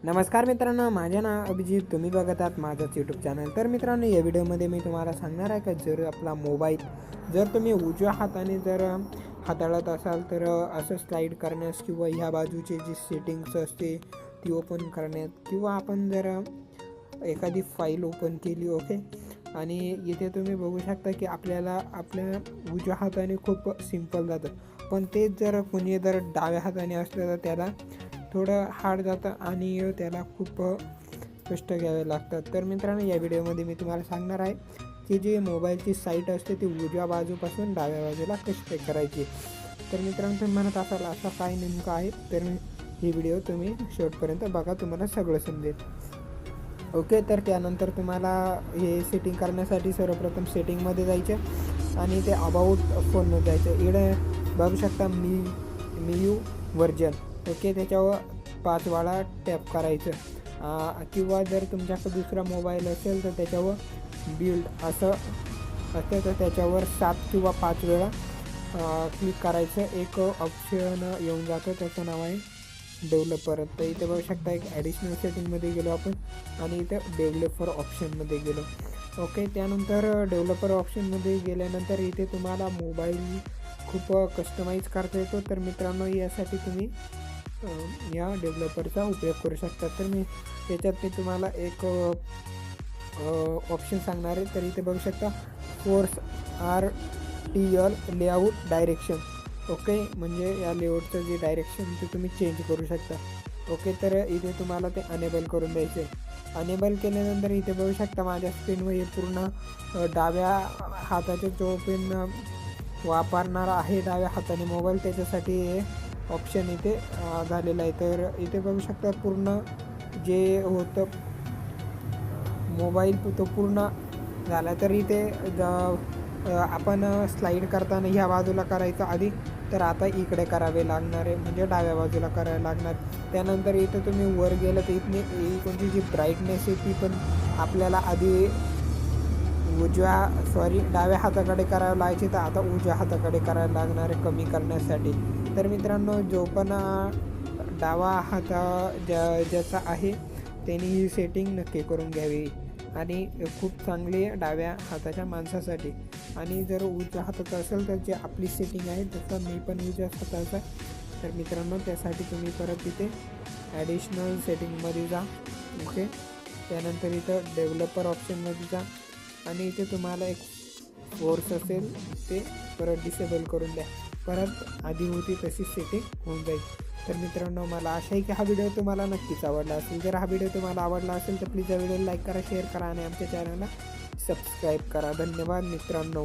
नमस्कार मित्रांनो, माझे नाव अभिजित. तुम्ही बघत आहात माझंच यूट्यूब चॅनल. तर मित्रांनो, या व्हिडिओमध्ये मी तुम्हाला सांगणार आहे का जर आपला मोबाईल जर तुम्ही उजव्या हाताने जर हाताळत असाल तर असं स्लाईड करण्यास किंवा ह्या बाजूचे जी सेटिंग्स असते ती ओपन करण्यात किंवा आपण जर एखादी फाईल ओपन केली ओके आणि इथे तुम्ही बघू शकता की आपल्याला आपल्या उजव्या हाताने खूप सिंपल जातं, पण तेच जर कोणी जर डाव्या हाताने असलं तर त्याला थोडं हार्ड जातं आणि त्याला खूप कष्ट घ्यावे लागतात. तर मित्रांनो, या व्हिडिओमध्ये मी तुम्हाला सांगणार आहे की जी मोबाईलची साईट असते ती उजव्या बाजूपासून डाव्या बाजूला कशी करायची. तर मित्रांनो, तुम्ही म्हणत असाल असं काय नेमकं आहे, तर ही व्हिडिओ तुम्ही शेवटपर्यंत बघा, तुम्हाला सगळं समजेल ओके. तर त्यानंतर तुम्हाला हे सेटिंग करण्यासाठी सर्वप्रथम सेटिंगमध्ये जायचं आणि ते अबाउट फोनमध्ये जायचं. इकडे बघू शकता मी व्हर्जन ओके, त्याच्यावर 5 वेळा टॅप करायचं किंवा जर तुमच्याकडे दुसरा मोबाईल असेल तर त्याच्यावर बिल्ड असं असतं तर त्याच्यावर 7 किंवा 5 वेळा क्लिक करायचं. एक ऑप्शन येऊन जातं, त्याचं नाव आहे डेव्हलपर. तर इथे बघू शकता एक ॲडिशनल सेटिंगमध्ये गेलो आपण आणि इथं डेव्हलपर ऑप्शनमध्ये गेलो ओके. त्यानंतर डेव्हलपर ऑप्शनमध्ये गेल्यानंतर इथे तुम्हाला मोबाईल खूप कस्टमाइज करता येतो. तर मित्रांनो, यासाठी तुम्ही या डेव्हलपरचा उपयोग करू शकता. तर त्याच्यात मी तुम्हाला एक ऑप्शन सांगणार आहे. तर इथे बघू शकता force RTL layout direction okay, म्हणजे या लेआउटचं जे डायरेक्शन ते तुम्ही चेंज करू शकता ओके. तर इथे तुम्हाला ते अनेबल करून द्यायचं आहे. अनेबल केल्यानंतर इथे बघू शकता माझ्या स्क्रीनवर हे पूर्ण डाव्या हाताचा जो पेन वापरणार आहे डाव्या हाताने मोबाईल त्याच्यासाठी हे ऑप्शन इथे झालेलं आहे. तर इथे बघू शकता पूर्ण जे होतं मोबाईल तो पूर्ण झाला. तर इथे आपण स्लाईड करताना ह्या बाजूला करायचं आधी, तर आता इकडे करावे लागणार आहे, म्हणजे डाव्या बाजूला करायला लागणार. त्यानंतर इथं तुम्ही वर गेलं तर इथली कोणती जी ब्राईटनेस आहे ती पण आपल्याला आधी डाव्या हाताकडे करावं लागायची, तर आता उजव्या हाताकडे करायला लागणार आहे कमी करण्यासाठी. तर मित्रांनो, जो पण डावा हाता ज्याचा आहे त्यांनी ही सेटिंग नक्की करून घ्यावी आणि खूप चांगली डाव्या हाताच्या माणसासाठी. आणि जर उजव्या हाताचा असेल तर जे आपली सेटिंग आहे तसं मी पण उजव्या हाताचा. तर मित्रांनो, त्यासाठी तुम्ही परत इथे ॲडिशनल सेटिंगमध्ये जा ओके. त्यानंतर इथं डेव्हलपर ऑप्शनमध्ये जा आणि इथे तुम्हाला एक फोर्स असेल ते परत डिसेबल करून द्या. परत आधी होती तशी सेटिंग होऊन जाईल. तर मित्रांनो, मला आशा आहे की हा व्हिडिओ तुम्हाला नक्कीच आवडला असेल. जर हा व्हिडिओ तुम्हाला आवडला असेल तर प्लीज या व्हिडिओला लाईक करा, शेअर करा आणि आमच्या चॅनलला सबस्क्राईब करा. धन्यवाद मित्रांनो.